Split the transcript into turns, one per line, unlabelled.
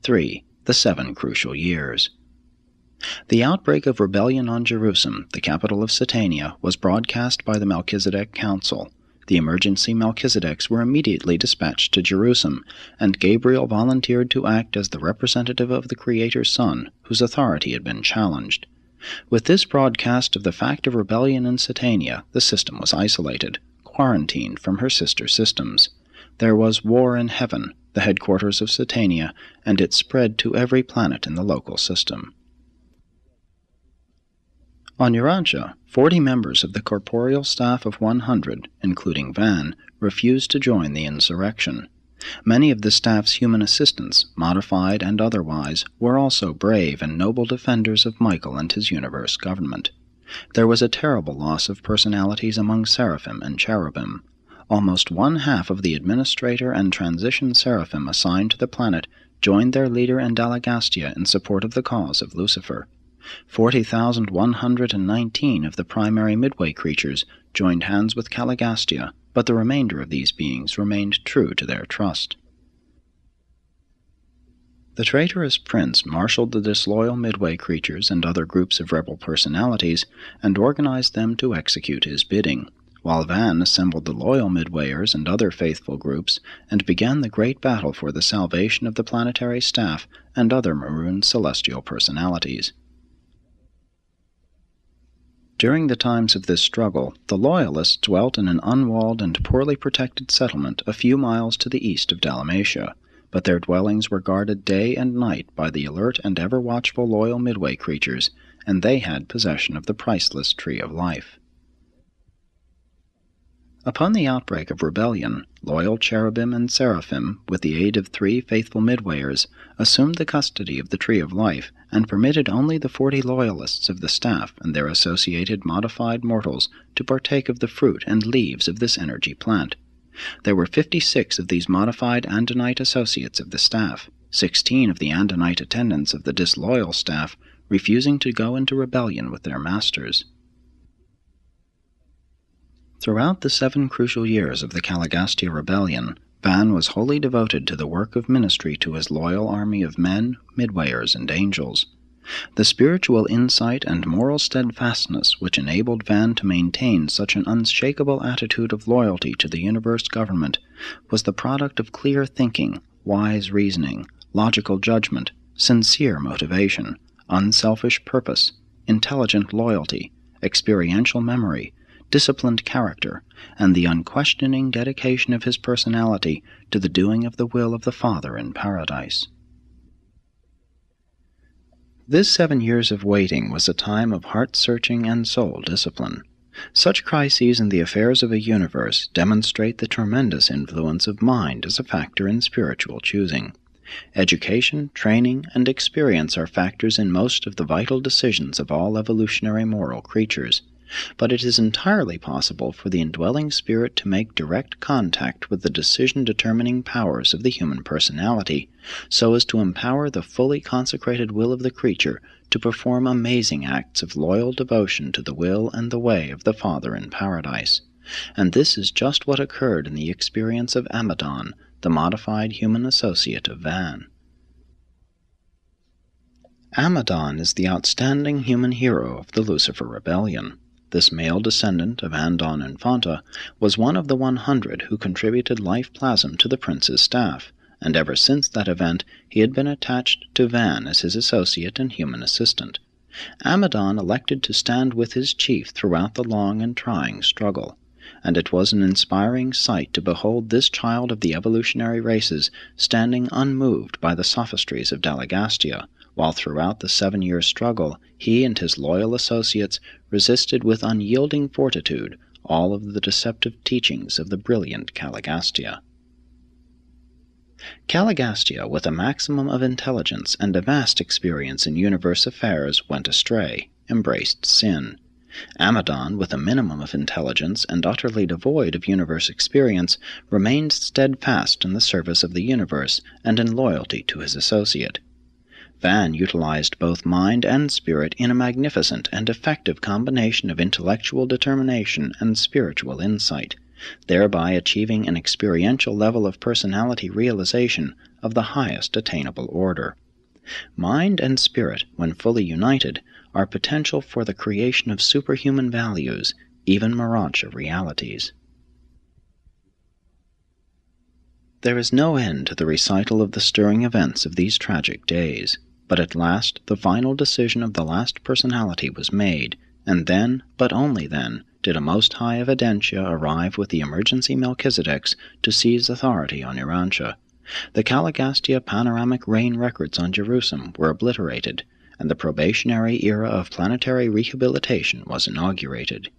3. The 7 Crucial Years. The outbreak of rebellion on Jerusalem, the capital of Satania, was broadcast by the Melchizedek Council. The emergency Melchizedeks were immediately dispatched to Jerusalem, and Gabriel volunteered to act as the representative of the Creator's Son, whose authority had been challenged. With this broadcast of the fact of rebellion in Satania, the system was isolated, quarantined from her sister systems. There was war in heaven, the headquarters of Satania, and it spread to every planet in the local system. On Urantia, 40 members of the corporeal staff of 100, including Van, refused to join the insurrection. Many of the staff's human assistants, modified and otherwise, were also brave and noble defenders of Michael and his universe government. There was a terrible loss of personalities among seraphim and cherubim. Almost 1/2 of the administrator and transition seraphim assigned to the planet joined their leader in Dalagastia in support of the cause of Lucifer. 40,119 of the primary Midway creatures joined hands with Caligastia, but the remainder of these beings remained true to their trust. The traitorous prince marshaled the disloyal Midway creatures and other groups of rebel personalities and organized them to execute his bidding, while Van assembled the loyal Midwayers and other faithful groups and began the great battle for the salvation of the planetary staff and other marooned celestial personalities. During the times of this struggle, the Loyalists dwelt in an unwalled and poorly protected settlement a few miles to the east of Dalmatia, but their dwellings were guarded day and night by the alert and ever-watchful loyal Midway creatures, and they had possession of the priceless Tree of Life. Upon the outbreak of rebellion, loyal cherubim and seraphim, with the aid of 3 faithful Midwayers, assumed the custody of the Tree of Life, and permitted only the 40 loyalists of the staff and their associated modified mortals to partake of the fruit and leaves of this energy plant. There were 56 of these modified Andonite associates of the staff, 16 of the Andonite attendants of the disloyal staff, refusing to go into rebellion with their masters. Throughout the 7 crucial years of the Caligastia Rebellion, Van was wholly devoted to the work of ministry to his loyal army of men, Midwayers, and angels. The spiritual insight and moral steadfastness which enabled Van to maintain such an unshakable attitude of loyalty to the universe government was the product of clear thinking, wise reasoning, logical judgment, sincere motivation, unselfish purpose, intelligent loyalty, experiential memory, disciplined character, and the unquestioning dedication of his personality to the doing of the will of the Father in paradise. This 7 years of waiting was a time of heart-searching and soul discipline. Such crises in the affairs of a universe demonstrate the tremendous influence of mind as a factor in spiritual choosing. Education, training, and experience are factors in most of the vital decisions of all evolutionary moral creatures. But it is entirely possible for the indwelling spirit to make direct contact with the decision-determining powers of the human personality, so as to empower the fully consecrated will of the creature to perform amazing acts of loyal devotion to the will and the way of the Father in paradise. And this is just what occurred in the experience of Amadon, the modified human associate of Van. Amadon is the outstanding human hero of the Lucifer Rebellion. This male descendant of Andon Infanta was one of the 100 who contributed life plasm to the prince's staff, and ever since that event he had been attached to Van as his associate and human assistant. Amadon elected to stand with his chief throughout the long and trying struggle, and it was an inspiring sight to behold this child of the evolutionary races standing unmoved by the sophistries of Dalagastia, while throughout the 7-year struggle he and his loyal associates resisted with unyielding fortitude all of the deceptive teachings of the brilliant Caligastia. Caligastia, with a maximum of intelligence and a vast experience in universe affairs, went astray, embraced sin. Amadon, with a minimum of intelligence and utterly devoid of universe experience, remained steadfast in the service of the universe and in loyalty to his associate. Van utilized both mind and spirit in a magnificent and effective combination of intellectual determination and spiritual insight, thereby achieving an experiential level of personality realization of the highest attainable order. Mind and spirit, when fully united, are potential for the creation of superhuman values, even Urantia realities. There is no end to the recital of the stirring events of these tragic days, but at last the final decision of the last personality was made, and then, but only then, did a Most High Evidentia arrive with the emergency Melchizedeks to seize authority on Urantia. The Caligastia panoramic rain records on Jerusalem were obliterated, and the probationary era of planetary rehabilitation was inaugurated.